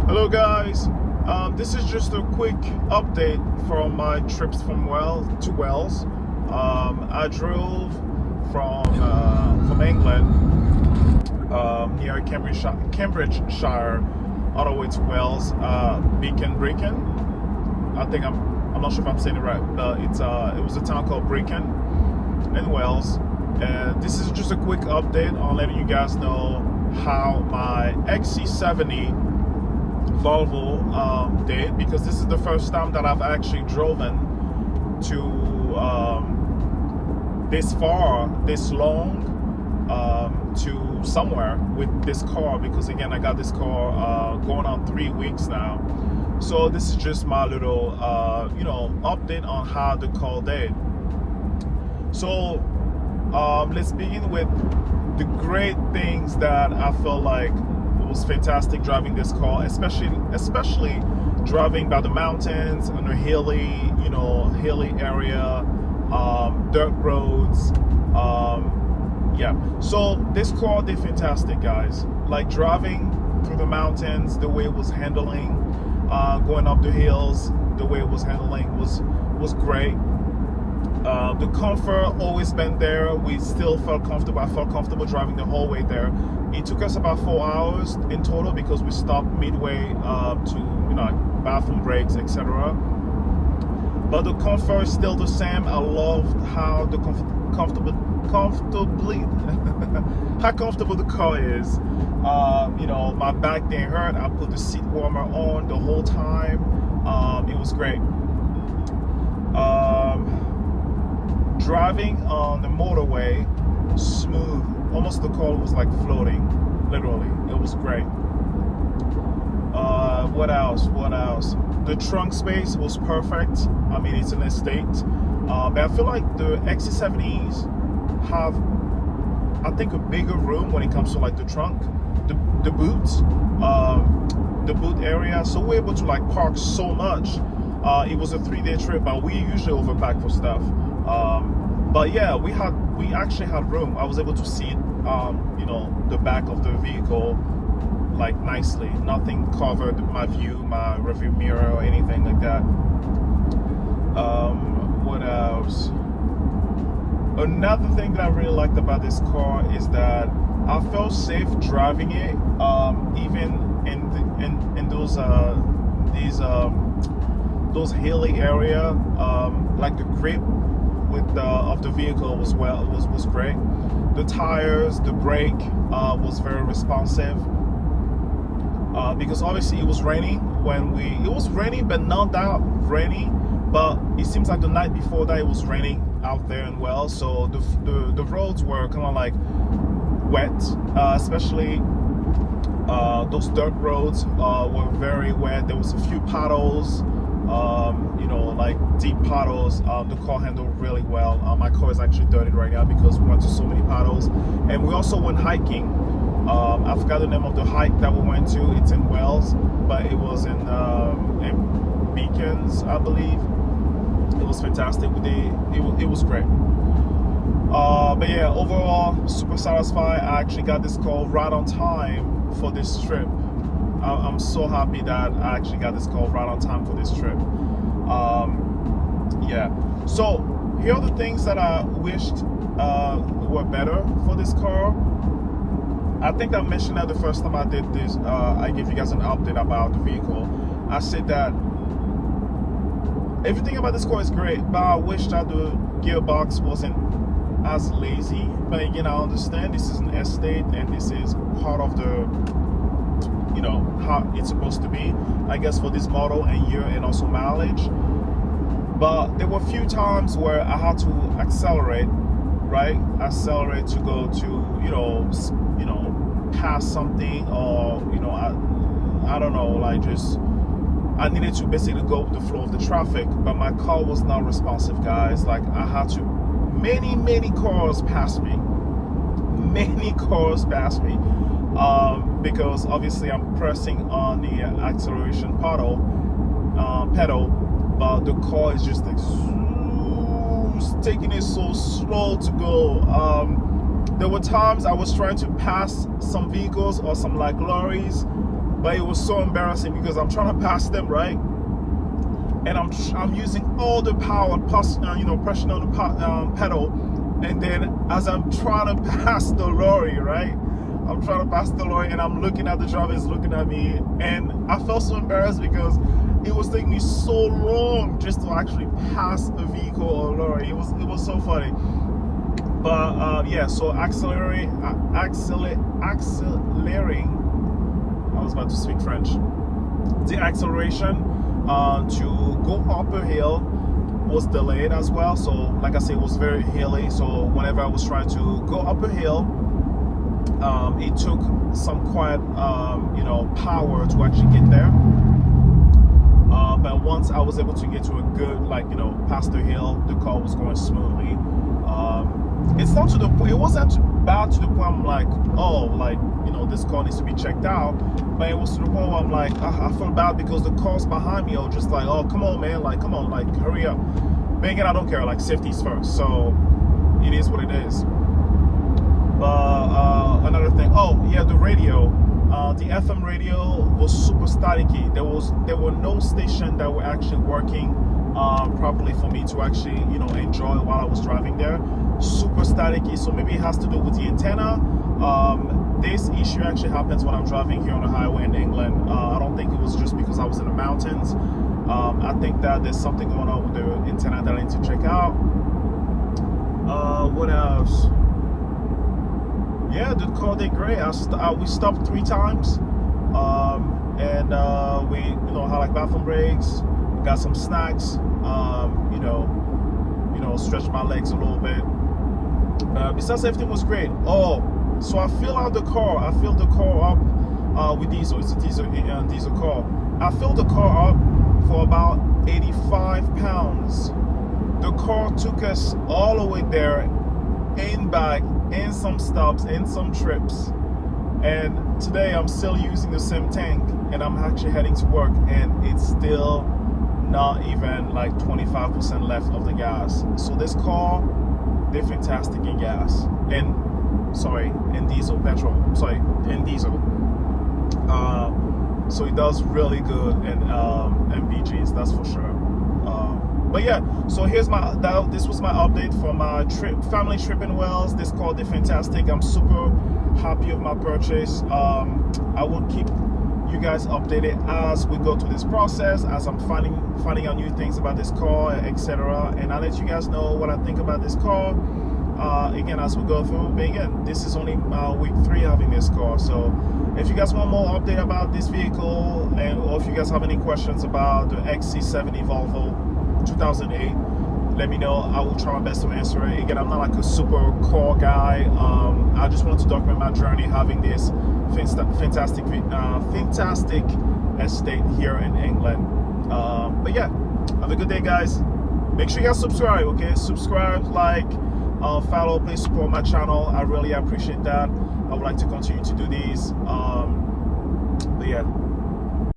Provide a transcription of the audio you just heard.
Hello guys, this is just a quick update from my trips from Wales. I drove from England near Cambridgeshire all the way to Wales, Brecon. I'm not sure if I'm saying it right, but it was a town called Brecon in Wales. And this is just a quick update on letting you guys know how my XC70 Volvo did, because this is the first time that I've actually driven to this far, this long, to somewhere with this car, because again I got this car going on 3 weeks now. So this is just my little update on how the car did. So let's begin with the great things that I felt like it was fantastic driving this car, especially driving by the mountains in a hilly area, dirt roads. Yeah, so this car did fantastic, guys. Like driving through the mountains, the way it was handling, going up the hills, the way it was handling was great. The comfort always been there. We still felt comfortable. I felt comfortable driving the whole way there. It took us about 4 hours in total because we stopped midway to bathroom breaks, etc. But the comfort is still the same. I loved how the comfortably how comfortable the car is. My back didn't hurt. I put the seat warmer on the whole time. It was great. Driving on the motorway, smooth. Almost the car was like floating, literally. It was great. What else? The trunk space was perfect. I mean, it's an estate. But I feel like the XC70s have, I think, a bigger room when it comes to like the trunk, the boot area. So we're able to like park so much. It was a 3-day trip, but we usually overpack for stuff. But yeah, we actually had room. I was able to see the back of the vehicle like nicely. Nothing covered my view, my rearview mirror, or anything like that. What else? Another thing that I really liked about this car is that I felt safe driving it, even in those hilly area. Like the grip of the vehicle was great. The tires, the brake was very responsive. Because obviously it was raining it was raining, but not that rainy. But it seems like the night before that it was raining out there in Wales, so the roads were kind of like wet, especially those dirt roads were very wet. There was a few puddles, like deep puddles. The car handled really well. My car is actually dirty right now because we went to so many puddles, and we also went hiking. I forgot the name of the hike that we went to. It's in Wales, but it was in Beacons, I believe. It was fantastic. It was great. But yeah, overall, super satisfied. I actually got this car right on time for this trip. I'm so happy that I actually got this car right on time for this trip. Yeah. So here are the things that I wished were better for this car. I think I mentioned that the first time I did this. I gave you guys an update about the vehicle. I said that everything about this car is great, but I wish that the gearbox wasn't as lazy. But again, I understand this is an estate and this is part of the how it's supposed to be, I guess, for this model and year and also mileage. But there were a few times where I had to accelerate to go to pass something, or I don't know, like just I needed to basically go with the flow of the traffic. But my car was not responsive, guys. Like I had to, many cars passed me, because obviously I'm pressing on the acceleration pedal, but the car is just like taking it so slow to go. There were times I was trying to pass some vehicles or some like lorries, But it was so embarrassing because I'm trying to pass them, right? And I'm using all the power, pressing on the pedal, and then as I'm trying to pass the lorry, right? I'm trying to pass the lorry, and I'm looking at the driver is looking at me, and I felt so embarrassed because it was taking me so long just to actually pass a vehicle or a lorry. It was so funny. But yeah, so accelerating. I was about to speak French. The acceleration to go up a hill was delayed as well. So like I said, it was very hilly. So whenever I was trying to go up a hill, it took some quite power to actually get there. But once I was able to get to a good, past the hill, the car was going smoothly. It's not to the point, it wasn't bad to the point I'm like, this car needs to be checked out. But it was to the point where I'm like, I feel bad because the cars behind me are just like, oh, come on, man, come on, hurry up. But again, I don't care, safety's first. So it is what it is. But another thing, the radio. The FM radio was super staticky. There were no stations that were actually working properly for me to actually enjoy while I was driving there. Super staticky. So maybe it has to do with the antenna. This issue actually happens when I'm driving here on the highway in England. I don't think it was just because I was in the mountains. I think that there's something going on with the antenna that I need to check out. What else? Yeah, the car did great. We stopped 3 times, and we had bathroom breaks. We got some snacks. Stretched my legs a little bit. Besides, everything was great. So I filled the car up with diesel. It's a diesel car. I filled the car up for about 85 pounds. The car took us all the way there, and back, and some stops, and some trips. And today I'm still using the same tank, and I'm actually heading to work, and it's still not even 25% left of the gas. So this car, they're fantastic in gas. In diesel, petrol. In diesel. So it does really good in MPGs, that's for sure. But yeah, so this was my update for my family trip in Wales. This car did fantastic. I'm super happy with my purchase. I will keep you guys updated as we go through this process, as I'm finding out new things about this car, etc. And I'll let you guys know what I think about this car. Again, as we go through. But again, this is only week 3 having this car. So if you guys want more update about this vehicle, or if you guys have any questions about the XC70 Volvo 2008, let me know. I will try my best to answer it. Again, I'm not a super car guy. I just want to document my journey having this fantastic estate here in England. But yeah, have a good day, guys. Make sure you guys subscribe, okay? Subscribe, follow, please support my channel. I really appreciate that. I would like to continue to do these. But yeah.